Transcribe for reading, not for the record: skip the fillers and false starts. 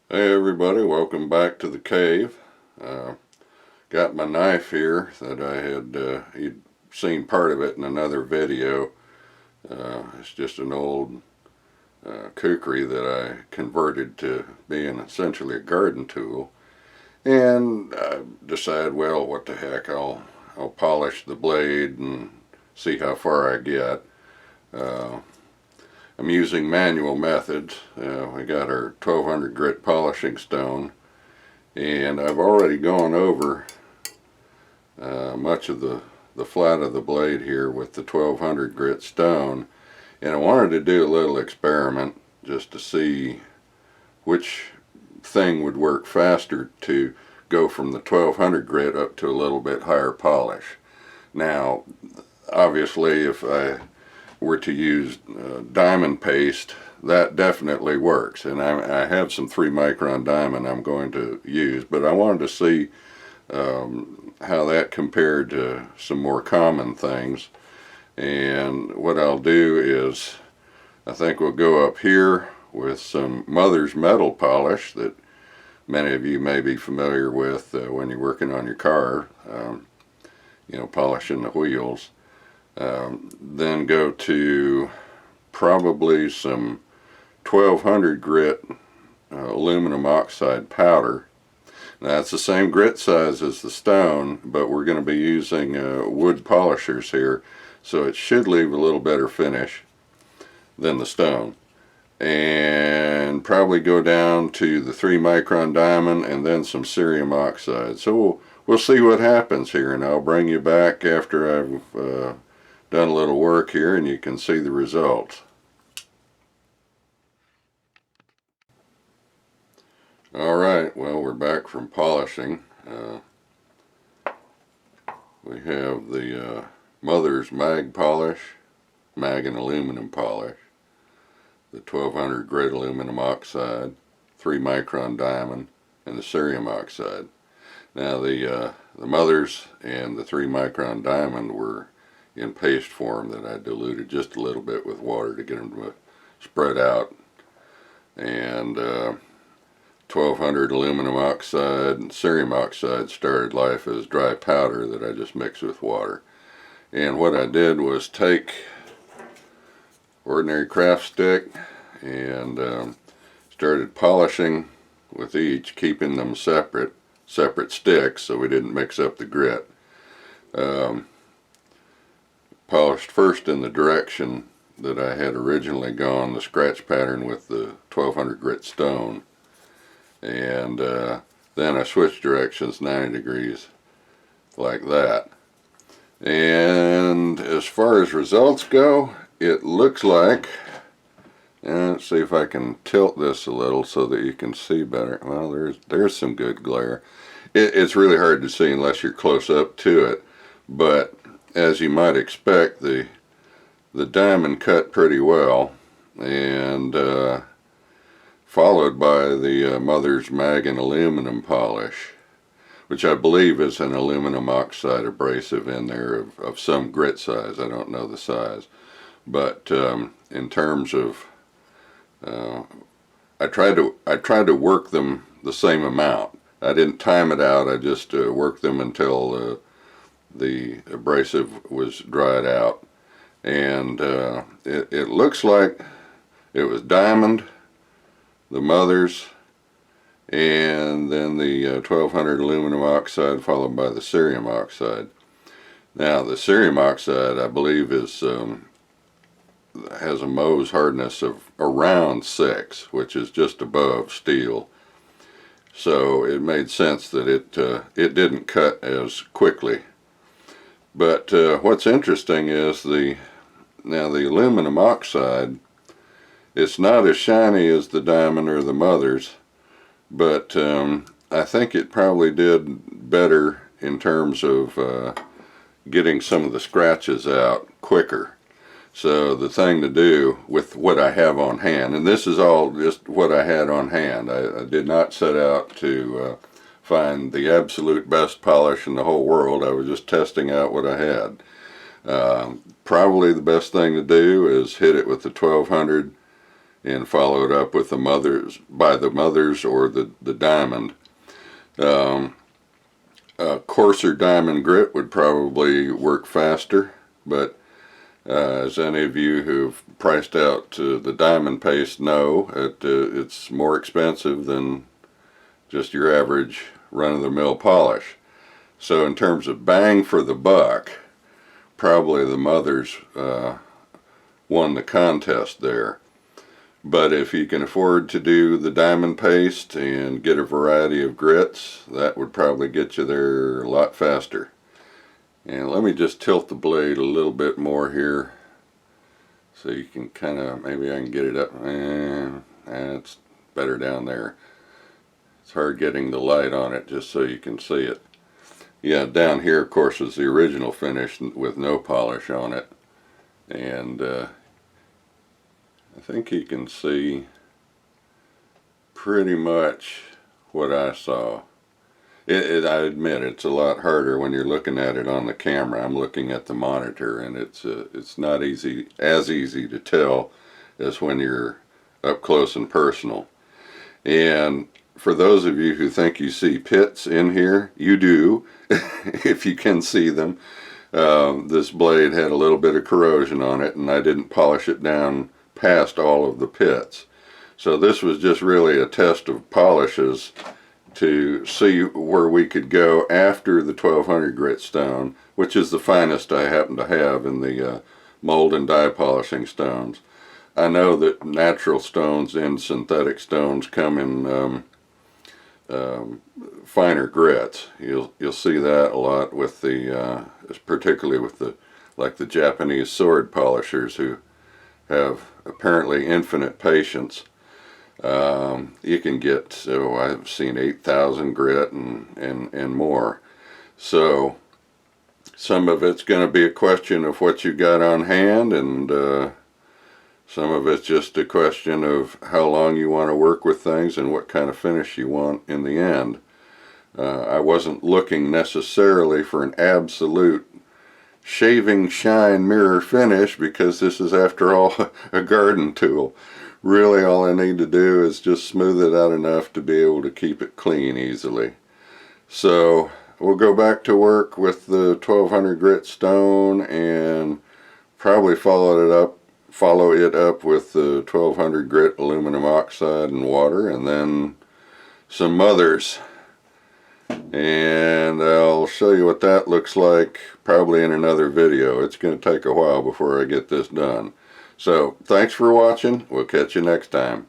Hey everybody, welcome back to the cave. Got my knife here that I had you'd seen part of it in another video. It's just an old kukri that I converted to being essentially a garden tool. And I decided, well, what the heck, I'll polish the blade and see how far I get. Uh, I'm using manual methods. We got our 1200 grit polishing stone, and I've already gone over much of the flat of the blade here with the 1200 grit stone, and I wanted to do a little experiment just to see which thing would work faster to go from the 1200 grit up to a little bit higher polish. Now, obviously, if I were to use diamond paste, that definitely works, and I have some 3 micron diamond I'm going to use, but I wanted to see how that compared to some more common things. And what I'll do is, I think we'll go up here with some Mother's Metal polish that many of you may be familiar with when you're working on your car, polishing the wheels. Then go to probably some 1200 grit aluminum oxide powder. Now it's the same grit size as the stone, but we're going to be using wood polishers here, so it should leave a little better finish than the stone. And probably go down to the 3 micron diamond and then some cerium oxide. So we'll see what happens here, and I'll bring you back after I've done a little work here and you can see the results. Alright, well, we're back from polishing. We have the Mother's Mag polish, mag and aluminum polish, the 1200 grit aluminum oxide, 3 micron diamond, and the cerium oxide. Now the Mother's and the 3 micron diamond were in paste form that I diluted just a little bit with water to get them to spread out. And 1200 aluminum oxide and cerium oxide started life as dry powder that I just mixed with water. And what I did was take ordinary craft stick and started polishing with each, keeping them separate sticks so we didn't mix up the grit. Polished first in the direction that I had originally gone, the scratch pattern with the 1200 grit stone, and then I switched directions 90 degrees like that. And as far as results go, it looks like, and let's see if I can tilt this a little so that you can see better. Well, there's some good glare. It's really hard to see unless you're close up to it, but as you might expect, the diamond cut pretty well, and followed by the Mother's Mag and aluminum polish, which I believe is an aluminum oxide abrasive in there of some grit size. I don't know the size, but in terms of I tried to work them the same amount. I didn't time it out. I just worked them until the abrasive was dried out, and it looks like it was diamond, the Mother's, and then the 1200 aluminum oxide followed by the cerium oxide. Now the cerium oxide, I believe, is has a Mohs hardness of around 6, which is just above steel. So it made sense that it didn't cut as quickly. But what's interesting is the aluminum oxide, it's not as shiny as the diamond or the Mother's, but I think it probably did better in terms of getting some of the scratches out quicker. So the thing to do with what I have on hand, and this is all just what I had on hand. I did not set out to find the absolute best polish in the whole world. I was just testing out what I had. Probably the best thing to do is hit it with the 1200 and follow it up with the Mothers or the Diamond. A coarser diamond grit would probably work faster, but as any of you who've priced out the diamond paste know, it's more expensive than just your average run-of-the-mill polish. So in terms of bang for the buck, probably the Mothers won the contest there. But if you can afford to do the diamond paste and get a variety of grits, that would probably get you there a lot faster. And let me just tilt the blade a little bit more here so you can kind of, maybe I can get it up. It's better down there. It's hard getting the light on it just so you can see it. Yeah, down here of course is the original finish with no polish on it. And I think you can see pretty much what I saw. I admit it's a lot harder when you're looking at it on the camera. I'm looking at the monitor, and it's not as easy to tell as when you're up close and personal. And for those of you who think you see pits in here, you do, if you can see them. This blade had a little bit of corrosion on it, and I didn't polish it down past all of the pits. So this was just really a test of polishes to see where we could go after the 1200 grit stone, which is the finest I happen to have in the mold and die polishing stones. I know that natural stones and synthetic stones come in finer grits. You'll see that a lot with the particularly with the Japanese sword polishers who have apparently infinite patience. You can get, so I've seen 8,000 grit and more. So some of it's going to be a question of what you got on hand, and some of it's just a question of how long you want to work with things and what kind of finish you want in the end. I wasn't looking necessarily for an absolute shaving shine mirror finish, because this is after all a garden tool. Really all I need to do is just smooth it out enough to be able to keep it clean easily. So we'll go back to work with the 1200 grit stone and probably follow it up with the 1200 grit aluminum oxide and water, and then some Mothers. And I'll show you what that looks like probably in another video. It's going to take a while before I get this done. So thanks for watching. We'll catch you next time.